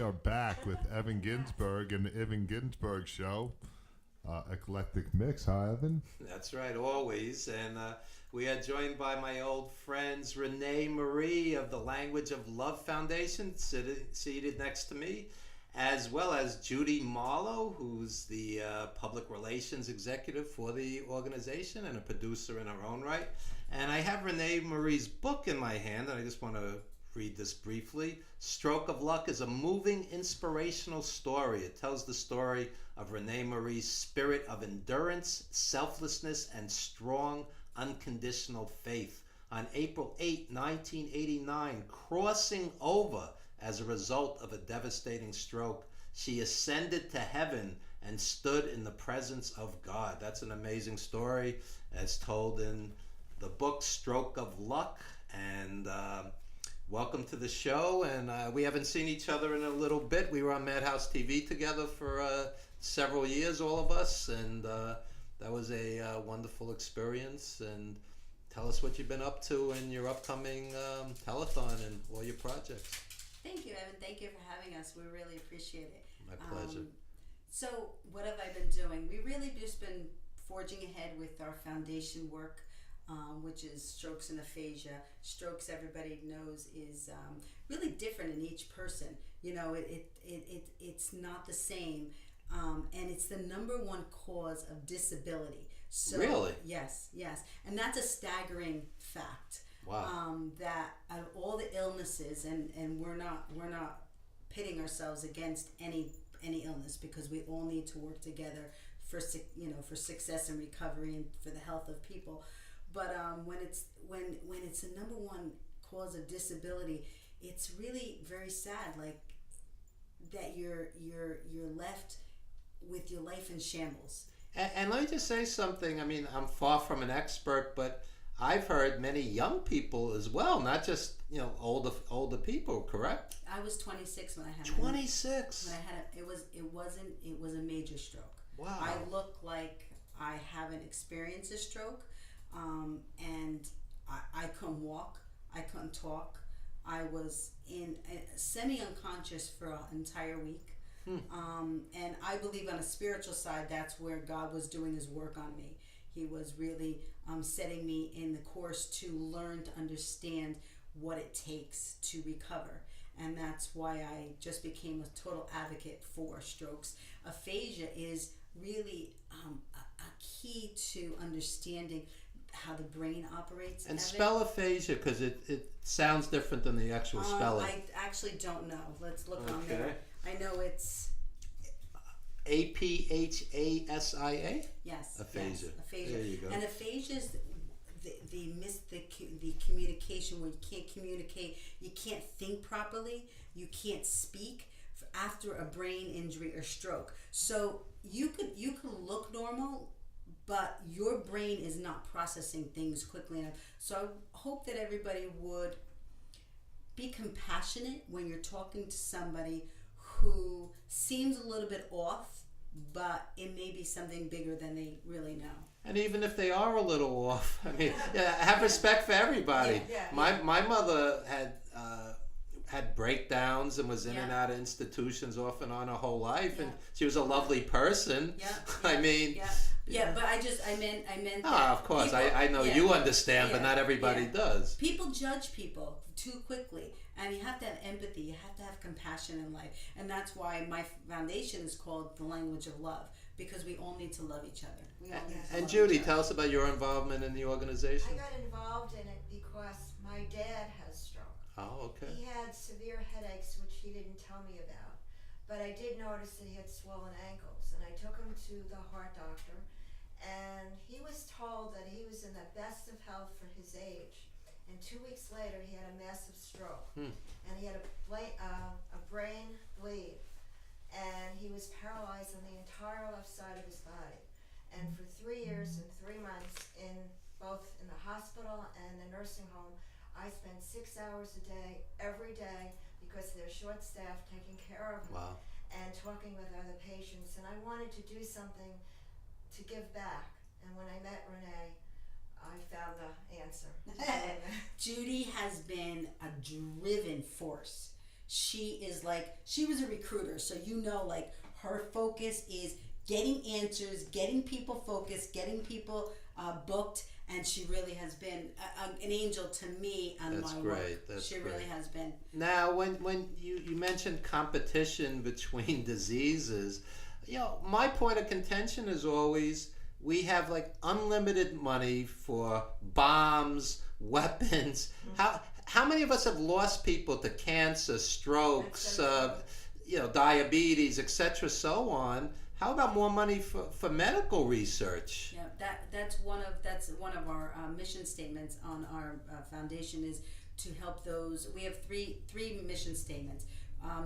are back with Evan Ginzburg and the Evan Ginzburg Show. Eclectic mix, huh, Evan? That's right, always. And we are joined by my old friends RenéMarie of the Language of Love Foundation, seated next to me, as well as Judy Marlow, who's the public relations executive for the organization and a producer in her own right. And I have RenéMarie's book in my hand, and I just want to read this briefly. Stroke of Luck is a moving, inspirational story. It tells the story of RenéMarie's spirit of endurance, selflessness, and strong, unconditional faith. On April 8, 1989, crossing over as a result of a devastating stroke, she ascended to heaven and stood in the presence of God. That's an amazing story as told in the book Stroke of Luck. And welcome to the show. And we haven't seen each other in a little bit. We were on Madhouse TV together for several years, all of us, and that was a wonderful experience. And tell us what you've been up to in your upcoming telethon and all your projects. Thank you, Evan. Thank you for having us. We really appreciate it. My pleasure. So what have I been doing? We really just been forging ahead with our foundation work, which is strokes and aphasia. Strokes, everybody knows, is really different in each person. You know, it's not the same, and it's the number one cause of disability. So, really? Yes, and that's a staggering fact. Wow. That of all the illnesses, and we're not pitting ourselves against any illness, because we all need to work together for success and recovery and for the health of people. But when it's the number one cause of disability, it's really very sad. Like that you're left with your life in shambles. And let me just say something. I mean, I'm far from an expert, but I've heard many young people as well, not just older people. Correct? I was 26 when I had 26. When I had it was a major stroke. Wow. I look like I haven't experienced a stroke, and I couldn't walk. I couldn't talk. I was in semi-unconscious for an entire week. And I believe on a spiritual side, that's where God was doing his work on me. He was really setting me in the course to learn to understand what it takes to recover. And that's why I just became a total advocate for strokes. Aphasia is really a key to understanding how the brain operates. And spell aphasia, because it sounds different than the actual spelling. I actually don't know. Let's look on there. I know it's Aphasia. Yes. Aphasia. Yes, aphasia. There you go. And aphasia is the communication, where you can't communicate, you can't think properly, you can't speak after a brain injury or stroke. So you could look normal, but your brain is not processing things quickly enough. So I hope that everybody would be compassionate when you're talking to somebody who seems a little bit off, but it may be something bigger than they really know. And even if they are a little off, I mean, have respect for everybody. My mother had breakdowns and was in and out of institutions off and on her whole life, and she was a lovely person. I mean. But I meant. Of course, people, I know you understand, but not everybody does. People judge people too quickly, and you have to have empathy. You have to have compassion in life, and that's why my foundation is called The Language of Love, because we all need to love each other. And Judy, tell us about your involvement in the organization. I got involved in it because my dad has stroke. Oh, okay. He had severe headaches, which he didn't tell me about, but I did notice that he had swollen ankles, and I took him to the heart doctor. And he was told that he was in the best of health for his age. And 2 weeks later, he had a massive stroke. And he had a brain bleed. And he was paralyzed on the entire left side of his body. And for 3 years and 3 months, both in the hospital and the nursing home, I spent 6 hours a day, every day, because they're short-staffed, taking care of him. Wow. And talking with other patients. And I wanted to do something to give back. And when I met Renee, I found the answer. Judy has been a driven force. she was a recruiter, so like her focus is getting answers, getting people focused, getting people booked, and she really has been an angel to me on That's my great. work. That's She great. really has been. Now, when you mentioned competition between diseases, my point of contention is always we have like unlimited money for bombs, weapons. How many of us have lost people to cancer, strokes, diabetes, etc., so on? How about more money for medical research? Yeah, that's one of our mission statements on our foundation is to help those. We have three mission statements.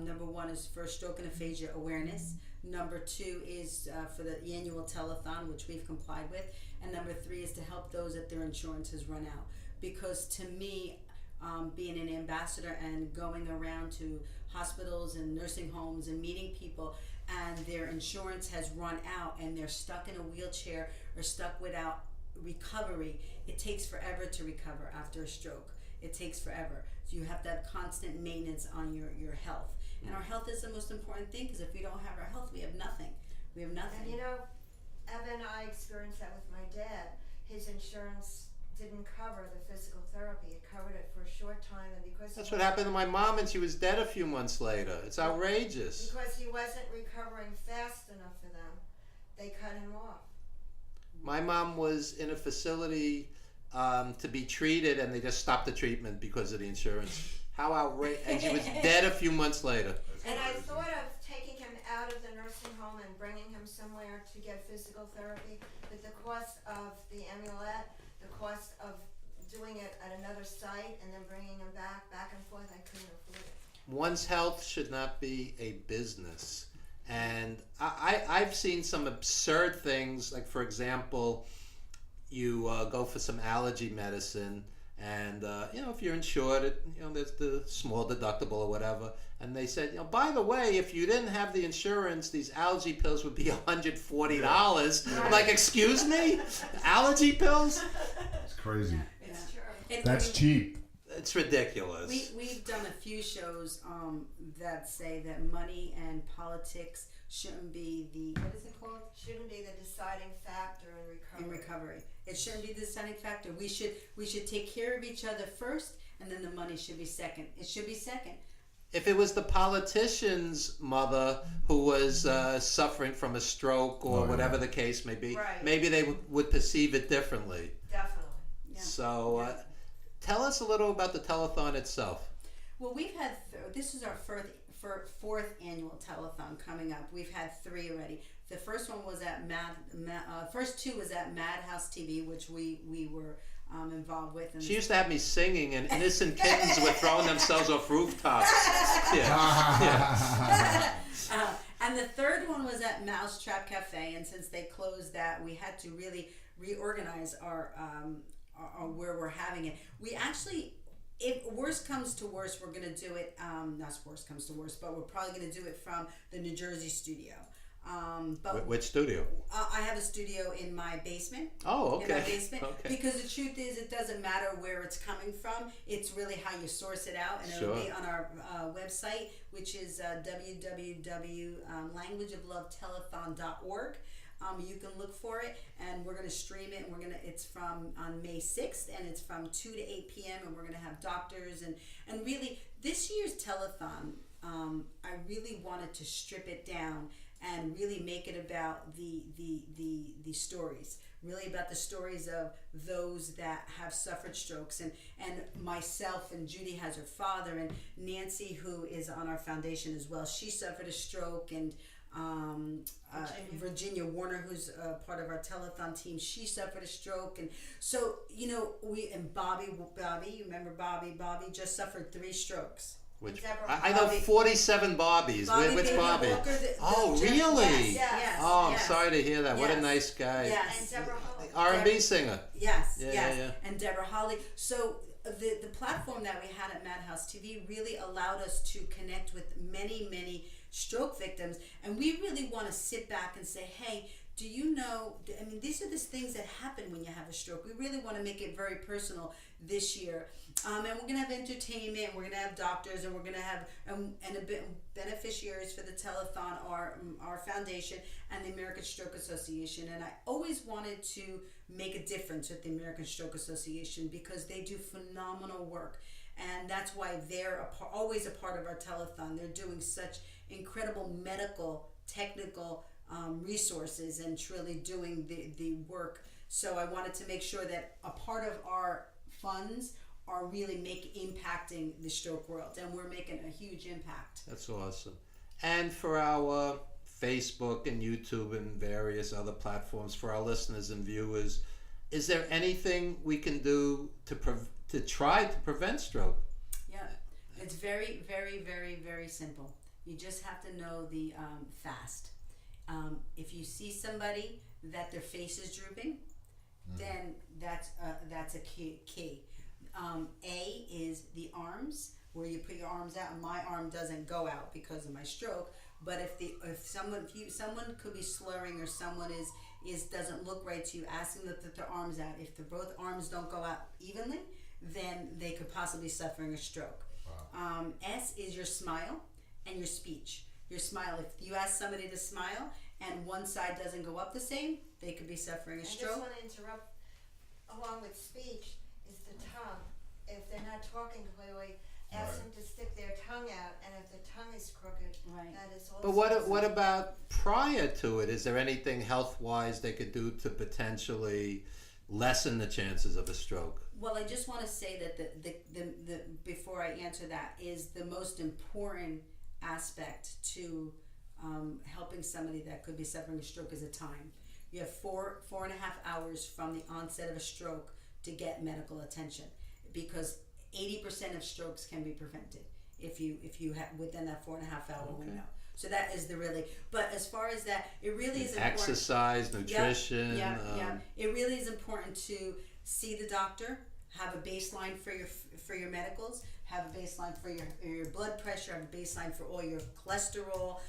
Number one is for stroke and aphasia awareness. Number two is for the annual telethon, which we've complied with, and number three is to help those that their insurance has run out. Because to me, being an ambassador and going around to hospitals and nursing homes and meeting people, and their insurance has run out and they're stuck in a wheelchair or stuck without recovery, it takes forever to recover after a stroke. It takes forever. So you have to have constant maintenance on your health. And our health is the most important thing, because if we don't have our health, we have nothing. We have nothing. And Evan, I experienced that with my dad. His insurance didn't cover the physical therapy. It covered it for a short time, and because That's what happened to my mom, and she was dead a few months later. It's outrageous. Because he wasn't recovering fast enough for them, they cut him off. My mom was in a facility to be treated, and they just stopped the treatment because of the insurance. How outrageous! And she was dead a few months later. And I thought of taking him out of the nursing home and bringing him somewhere to get physical therapy, but the cost of the amulet, the cost of doing it at another site and then bringing him back and forth, I couldn't afford it. One's health should not be a business. And I've seen some absurd things, like, for example, you go for some allergy medicine, and if you're insured, there's the small deductible or whatever, and they said, by the way, if you didn't have the insurance, these allergy pills would be $140. I'm like, excuse me? Allergy pills? It's crazy. It's true. That's cheap. It's ridiculous. We've done a few shows that say that money and politics shouldn't be what is it called? Shouldn't be the deciding factor in recovery. It shouldn't be the deciding factor. We should take care of each other first, and then the money should be second. It should be second. If it was the politician's mother who was suffering from a stroke or whatever the case may be, Right. maybe they would perceive it differently. Definitely. Yeah. So tell us a little about the telethon itself. Well, we've had this is our fourth annual telethon coming up. We've had 3 already. The first one was at first 2 was at Madhouse TV, which we were involved with. And She used to have me singing, and innocent kittens were throwing themselves off rooftops. Yeah. And the third one was at Mousetrap Cafe, and since they closed that, we had to really reorganize our where we're having it. We actually, if worst comes to worst, we're going to do it, not worst comes to worst, but we're probably going to do it from the New Jersey studio. But Which studio? I have a studio in my basement. Oh, okay. In my basement. Okay. Because the truth is, it doesn't matter where it's coming from. It's really how you source it out. And it'll be on our website, which is www.languageoflovetelethon.org. You can look for it, and we're going to stream it. And it's from on May 6th, and it's from 2 to 8 p.m. And we're going to have doctors and really this year's telethon. I really wanted to strip it down and really make it about the stories, really about the stories of those that have suffered strokes, and myself, and Judy has her father, and Nancy, who is on our foundation as well, she suffered a stroke, and Virginia Warner, who's part of our telethon team, she suffered a stroke, and so Bobby, you remember Bobby just suffered 3 strokes. Which Deborah I know 47 Barbies. Which Baby Bobby? Walker, Really? Yes. Oh, I'm yes. sorry to hear that. What a Yes. nice guy. Yes. And Deborah Holly. R&B singer. Yes, Yeah, yes. yeah. And Deborah Holly. So the platform that we had at Madhouse TV really allowed us to connect with many, many stroke victims, and we really want to sit back and say, hey, do you know, these are the things that happen when you have a stroke. We really want to make it very personal. this year. And we're going to have entertainment, we're going to have doctors, and we're going to have beneficiaries for the telethon, our foundation, and the American Stroke Association. And I always wanted to make a difference with the American Stroke Association because they do phenomenal work. And that's why they're always a part of our telethon. They're doing such incredible medical, technical resources and truly doing the work. So I wanted to make sure that a part of our funds are really impacting the stroke world, and we're making a huge impact. That's awesome. And for our Facebook and YouTube and various other platforms, for our listeners and viewers, is there anything we can do to try to prevent stroke? Yeah, it's very, very, very, very simple. You just have to know the FAST. If you see somebody that their face is drooping, then that's a key. A is the arms, where you put your arms out. And my arm doesn't go out because of my stroke. But if someone could be slurring, or someone is doesn't look right to you, asking them to put their arms out. If both arms don't go out evenly, then they could possibly be suffering a stroke. Wow. S is your smile and your speech. Your smile. If you ask somebody to smile and one side doesn't go up the same, they could be suffering a stroke. I just want to interrupt. Along with speech is the tongue. If they're not talking clearly, ask them to stick their tongue out, and if the tongue is crooked, that is also. But what about prior to it? Is there anything health-wise they could do to potentially lessen the chances of a stroke? Well, I just want to say that the before I answer that is the most important aspect to helping somebody that could be suffering a stroke is a time. You have 4.5 hours from the onset of a stroke to get medical attention, because 80% of strokes can be prevented if you have within that 4.5 hour window. So that is but as far as that, it really is important. Exercise, nutrition. Yeah. It really is important to see the doctor, have a baseline for your medicals, have a baseline for your blood pressure, have a baseline for all your cholesterol,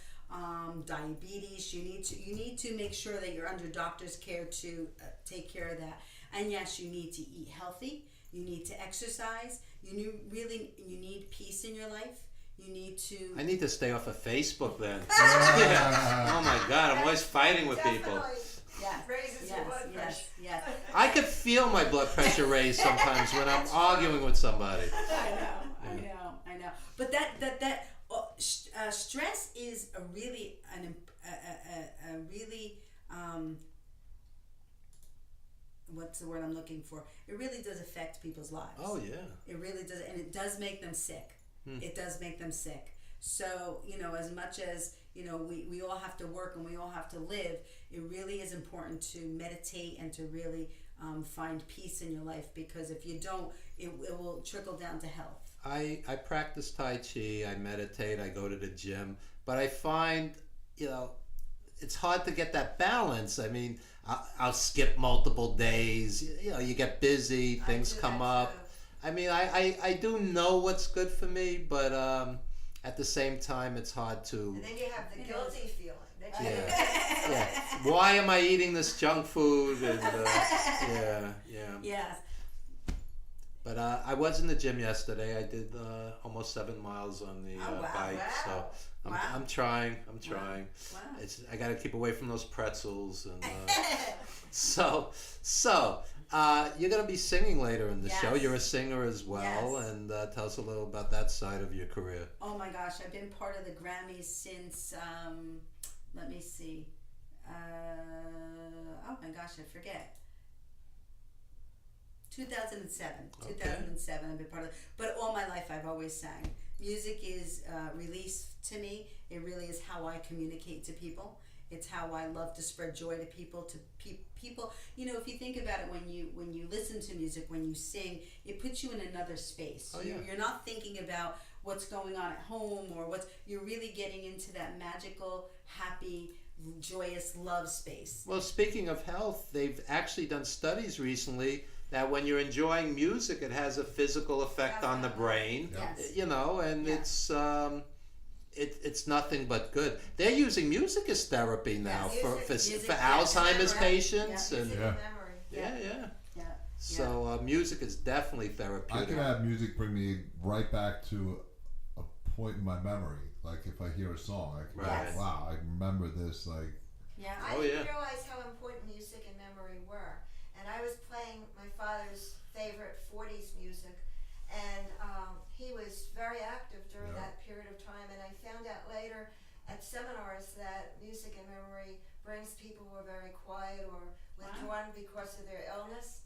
diabetes. You need to make sure that you're under doctor's care to take care of that. And yes, you need to eat healthy. You need to exercise. You need peace in your life. You need to. I need to stay off of Facebook then. Yeah. Oh my God, I'm always fighting with people. Yeah. Raises your blood pressure. Yes. I could feel my blood pressure raise sometimes when I'm arguing with somebody. I know. But that stress is a really what's the word I'm looking for? It really does affect people's lives. Oh yeah. It really does, and it does make them sick. It does make them sick. So, as much as, we all have to work and we all have to live, it really is important to meditate and to really find peace in your life, because if you don't, it will trickle down to health. I practice Tai Chi, I meditate, I go to the gym, but I find, it's hard to get that balance. I mean, I'll skip multiple days, you get busy, things come up. Too. I mean, I do know what's good for me, but at the same time, it's hard to. And then you have the guilty feeling. Yeah. Why am I eating this junk food? And, Yes. But I was in the gym yesterday. I did almost 7 miles on the bike. Wow. So I'm trying. Wow. I got to keep away from those pretzels. And so you're going to be singing later in the show. You're a singer as well. Yes. And tell us a little about that side of your career. Oh my gosh, I've been part of the Grammys since, let me see. Oh my gosh, I forget. 2007. Okay. 2007, I've been part of it. But all my life, I've always sang. Music is release to me. It really is how I communicate to people. It's how I love to spread joy to people. People, if you think about it, when you listen to music, when you sing, it puts you in another space. Oh, yeah. You're not thinking about what's going on at home or you're really getting into that magical, happy, joyous love space. Well, speaking of health, they've actually done studies recently that when you're enjoying music, it has a physical effect on the brain. Yes. And it's nothing but good. They're using music as therapy now for Alzheimer's patients. Music And and memory. yeah. So music is definitely I therapeutic. can have music bring me right back to a point in my memory. Like if I hear a song, I can Right. go, wow, I remember this. Like, Yeah. I Oh, didn't yeah. realize how important music and memory were. And I was playing my father's favorite 40s music, and he was very active during Yeah. that period of time. And I found out later at seminars that music and memory brings people who are very quiet or withdrawn because of their illness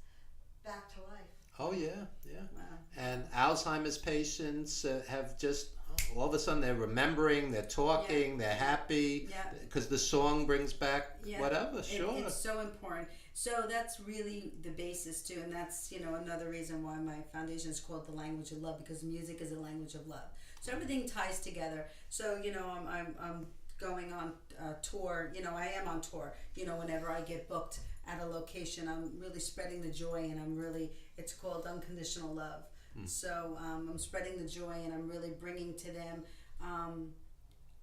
back to life. Oh yeah, yeah. Wow. And Alzheimer's patients have just all of a sudden they're remembering, they're talking, they're happy Yeah. because the song brings back Yeah. whatever. Sure. It's so important. So that's really the basis too, and that's another reason why my foundation is called the Language of Love, because music is a language of love. So everything ties together. So I'm going on tour. I am on tour. Whenever I get booked at a location, I'm really spreading the joy, and it's called unconditional love. So I'm spreading the joy, and I'm really bringing to them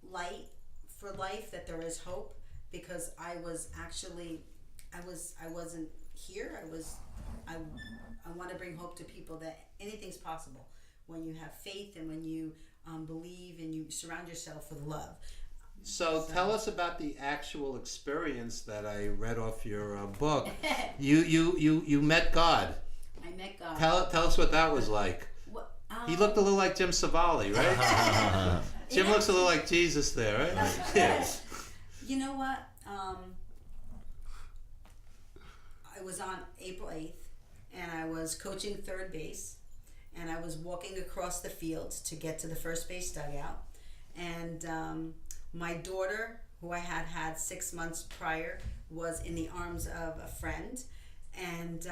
light for life, that there is hope, because I wasn't here. I want to bring hope to people that anything's possible when you have faith and when you believe and you surround yourself with love. So tell us about the actual experience that I read off your book. You met God. I met God. Tell us what that was like. He looked a little like Jim Savali, right? Jim looks a little like Jesus there, right? Yeah. You know what? I was on April 8th, and I was coaching third base, and I was walking across the field to get to the first base dugout, and my daughter, who I had 6 months prior, was in the arms of a friend, and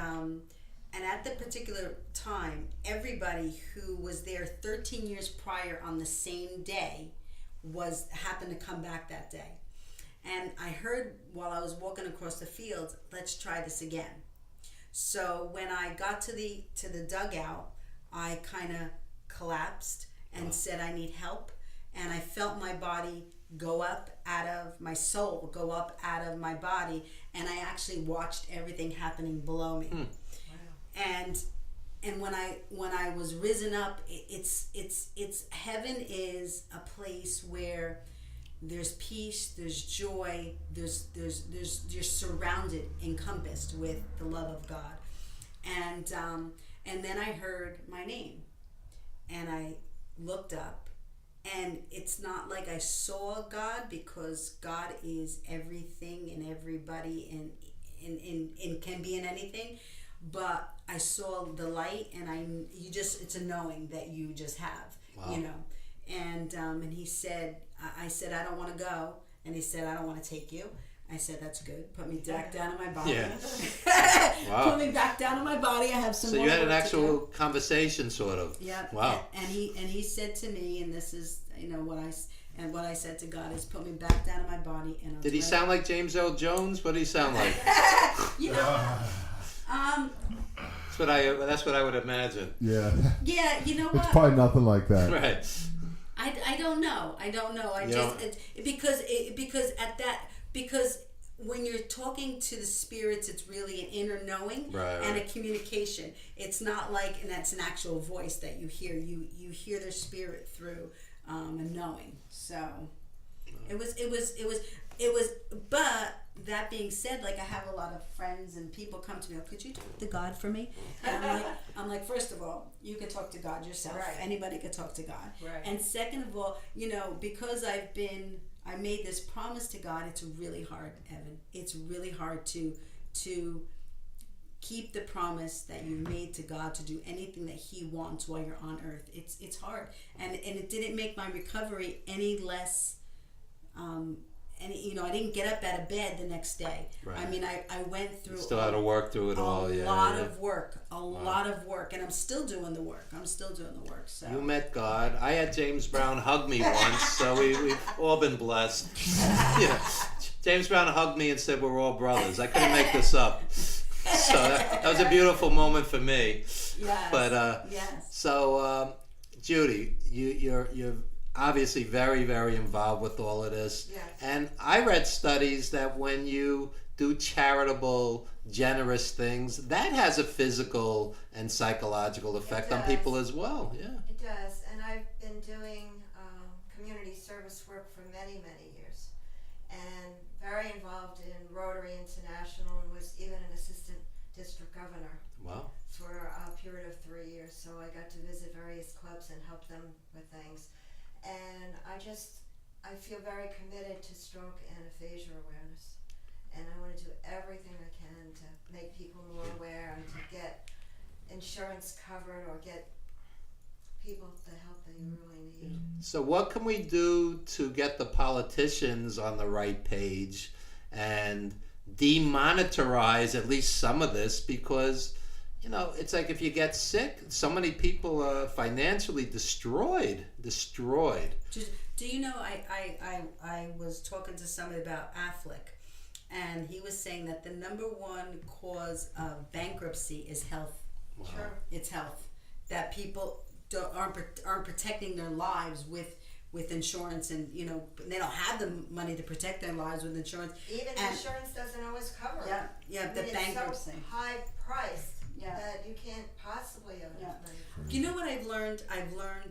at the particular time, everybody who was there 13 years prior on the same day happened to come back that day. And I heard while I was walking across the field, let's try this again. So when I got to the dugout, I kind of collapsed and said, I need help. And I felt my body go up out of my soul, go up out of my body. And I actually watched everything happening below me. Wow. And when I was risen up, it's heaven is a place where there's peace, there's joy, there's you're surrounded, encompassed with the love of God. And then I heard my name, and I looked up, and it's not like I saw God, because God is everything and everybody and can be in anything, but I saw the light, and it's a knowing that you just have. Wow. And he said, I said, I don't want to go. And he said, I don't want to take you. I said, that's good. Put me back down in my body. Yeah. Wow. Put me back down in my body. I have some So more you had an work to actual do. conversation, sort of. Yeah. Wow. And he said to me, and this is what I said to God is, put me back down in my body. And Did he sound like James Earl Jones? What did he sound like? That's what I would imagine. yeah. Yeah, you know what? It's probably nothing like that. Right. I don't know. Because when you're talking to the spirits, it's really an inner knowing and a communication. It's not like, and that's an actual voice that you hear. You hear their spirit through a knowing. So it was. But that being said, like, I have a lot of friends and people come to me, oh, could you talk to God for me? And I'm like, first of all, you can talk to God yourself. Right. Anybody can talk to God. Right. And second of all, because I made this promise to God, it's really hard, Evan. It's really hard to keep the promise that you've made to God to do anything that He wants while you're on earth. It's hard. And it didn't make my recovery any less I didn't get up out of bed the next day. Right. I mean, I went through Still had to work through it all. a Yeah. lot of work, lot of work, and I'm still doing the work. So You met God. I had James Brown hug me once, so we've all been blessed. Yeah. James Brown hugged me and said, we're all brothers. I couldn't make this up. So that was a beautiful moment for me. Yes. But yes. So Judy, you're obviously very, very involved with all of this. Yes. And I read studies that when you do charitable, generous things, that has a physical and psychological effect on people as well. Yeah. It does, and I've been doing community service work for many, many years, and very involved in Rotary International, and was even an assistant district governor. Wow. For a period of 3 years, so I got to visit various clubs and help them with things, and I feel very committed to stroke and aphasia awareness, and I want to do everything I can to make people more aware and to get insurance covered or get people the help they really need. So what can we do to get the politicians on the right page and demonetize at least some of this? Because it's like if you get sick, so many people are financially destroyed. Do you know, I was talking to somebody about Affleck, and he was saying that the number one cause of bankruptcy is health. Wow. Sure. It's health. That people aren't protecting their lives with insurance, and they don't have the money to protect their lives with insurance. Even insurance doesn't always cover it. Yeah, the bankruptcy. It's so high priced. Yeah. That you can't possibly have enough money. You know what I've learned,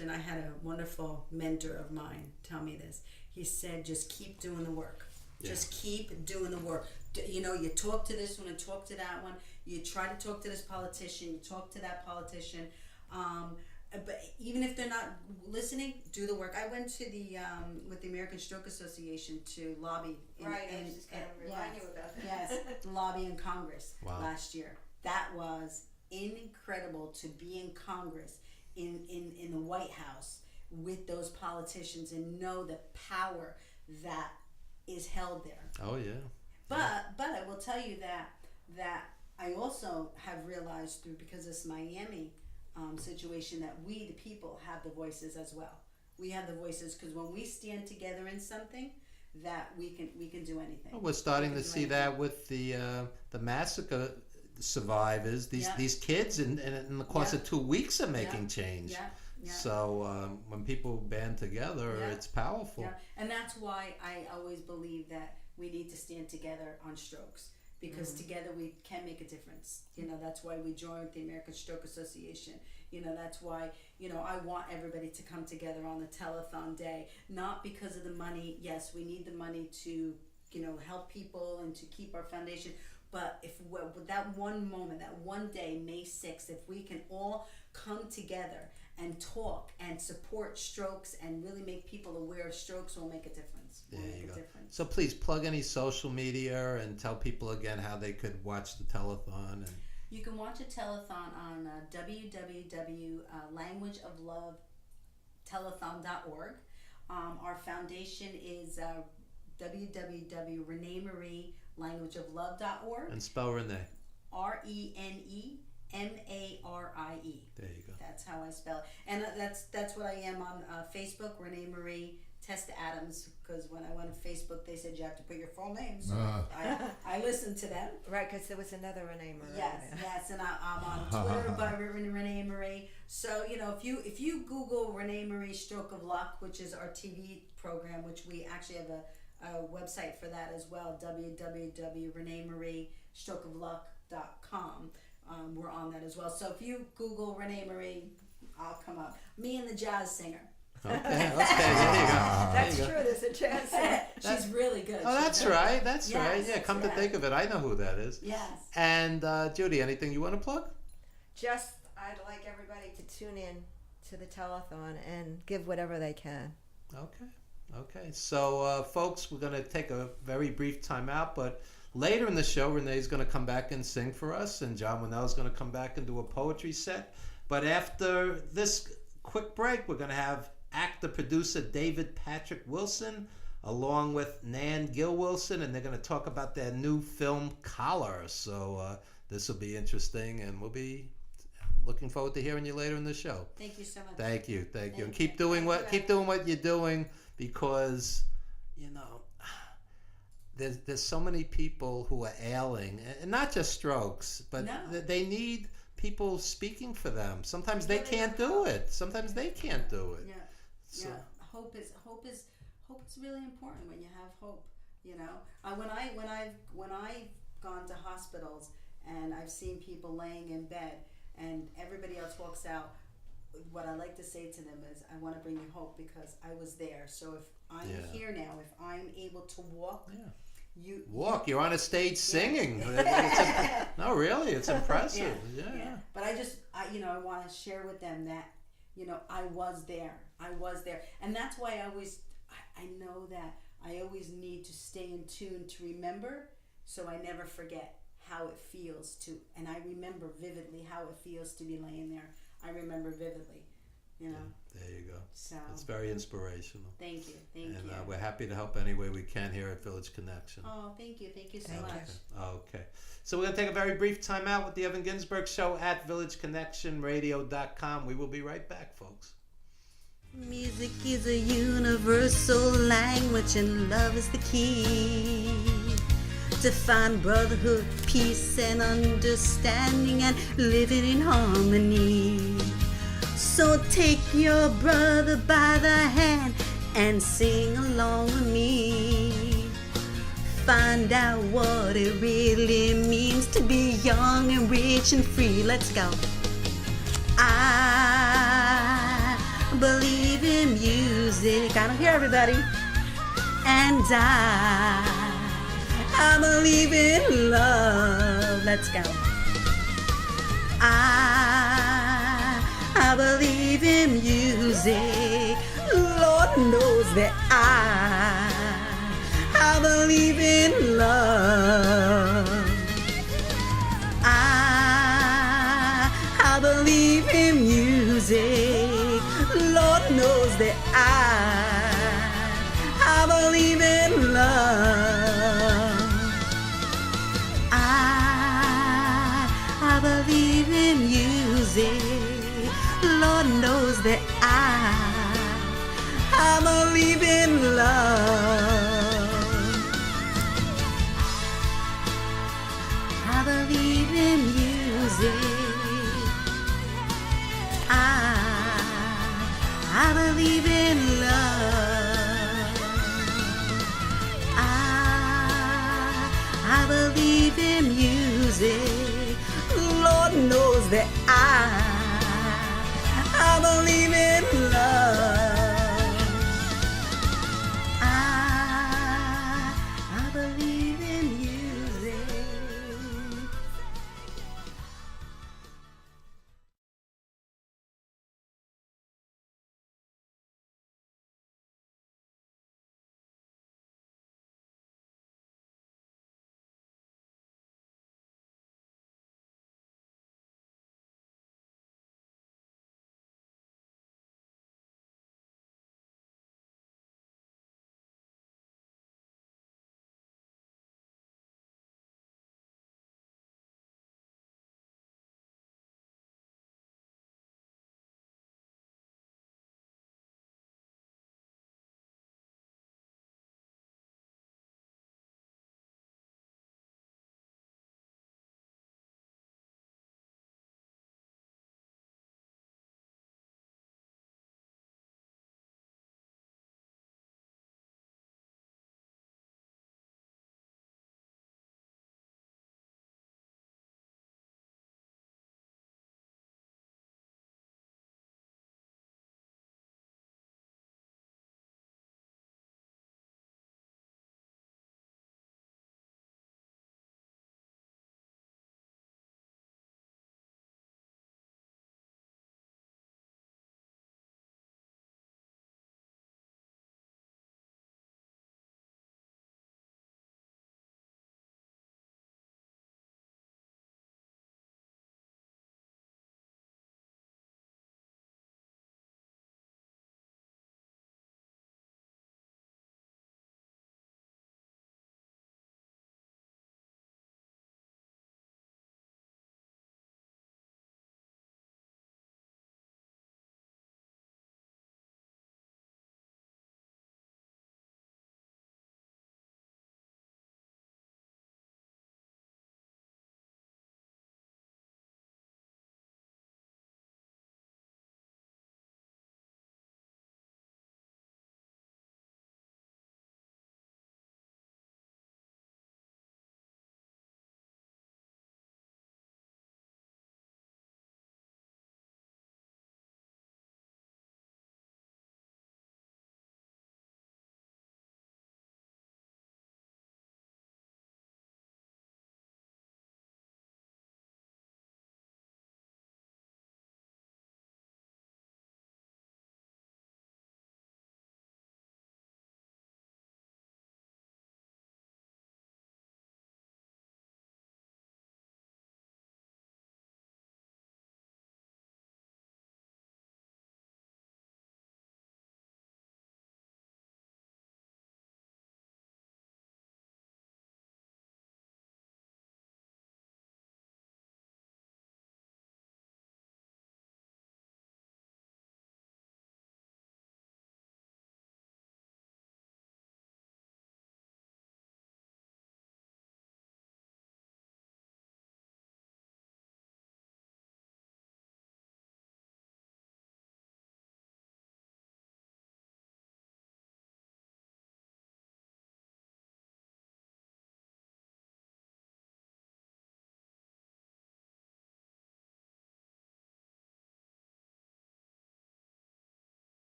and I had a wonderful mentor of mine tell me this. He said, just keep doing the work. Yeah. Just keep doing the work. You talk to this one and talk to that one. You try to talk to this politician. You talk to that politician. But even if they're not listening, do the work. I went to the with the American Stroke Association to lobby. I was just going to remind you about that. Yes, lobby in Congress last year. That was incredible to be in Congress, in the White House with those politicians and know the power that is held there. Oh yeah. But I will tell you that I also have realized because of this Miami situation that we the people have the voices as well. We have the voices because when we stand together in something, that we can do anything. Well, we're starting to see that with the massacre survivors. These kids in the course of 2 weeks are making change. Yeah. So when people band together, it's powerful. Yeah, and that's why I always believe that we need to stand together on strokes. Because together we can make a difference. That's why we joined the American Stroke Association. That's why, I want everybody to come together on the telethon day. Not because of the money. Yes, we need the money to, help people and to keep our foundation. But if with that one moment, that one day, May 6th, if we can all come together and talk and support strokes and really make people aware of strokes, will make a difference. There you go. So please plug any social media and tell people again how they could watch the telethon. And you can watch a telethon on www.languageoflovetelethon.org. Our foundation is www.RenéMarie.languageoflove.org. And spell Renee. ReneMarie. There you go. That's how I spell it. And that's what I am on Facebook, RenéMarie Test Adams, because when I went on Facebook, they said you have to put your full name. So I listened to them. Right, because there was another RenéMarie. Yes, and I'm on Twitter by RenéMarie. So if you Google RenéMarie Stroke of Luck, which is our TV program, which we actually have a website for that as well, www.RenéMarieStrokeofLuck.com. We're on that as well. So if you Google RenéMarie, I'll come up. Me and the jazz singer. Okay, there you go. That's true. There's a chance. She's really good. Oh, that's right. That's right. Yeah, come to think of it, I know who that is. Yes. And Judy, anything you want to plug? Just, I'd like everybody to tune in to the telethon and give whatever they can. Okay. So, folks, we're going to take a very brief time out, but later in the show, Renee's going to come back and sing for us, and John Winnell's going to come back and do a poetry set. But after this quick break, we're going to have actor-producer David Patrick Wilson along with Nan Gill Wilson, and they're going to talk about their new film Collar. So this will be interesting, and we'll be looking forward to hearing you later in the show. Thank you so much. Thank you, and keep doing what you're doing, because there's so many people who are ailing, and not just strokes, but they need people speaking for them. Sometimes they can't do it. Yeah. Hope is really important when you have hope. You know, when I've gone to hospitals and I've seen people laying in bed and everybody else walks out, what I like to say to them is, I want to bring you hope because I was there. So if I'm here now, if I'm able to walk, You're on a stage singing. No, really, it's impressive. Yeah. But I want to share with them that, I was there. And that's why I know that I always need to stay in tune to remember, so I never forget how it feels and I remember vividly how it feels to be laying there. I remember vividly, There you go. So it's very inspirational. Thank you. And we're happy to help any way we can here at Village Connection. Oh, thank you so much. Okay. So we're going to take a very brief time out with the Evan Ginzburg Show at villageconnectionradio.com. We will be right back, folks. Music is a universal language and love is the key to find brotherhood, peace and understanding and living in harmony. So take your brother by the hand and sing along with me. Find out what it really means to be young and rich and free. Let's go. I believe in music. I don't hear everybody. And I believe in love. Let's go. I believe in music. Lord knows that I believe in love. I believe in music. Lord knows that I believe in love. I believe in music. Lord knows that I believe in love. I believe in music. I believe in love. I believe in music. Lord knows that I believe in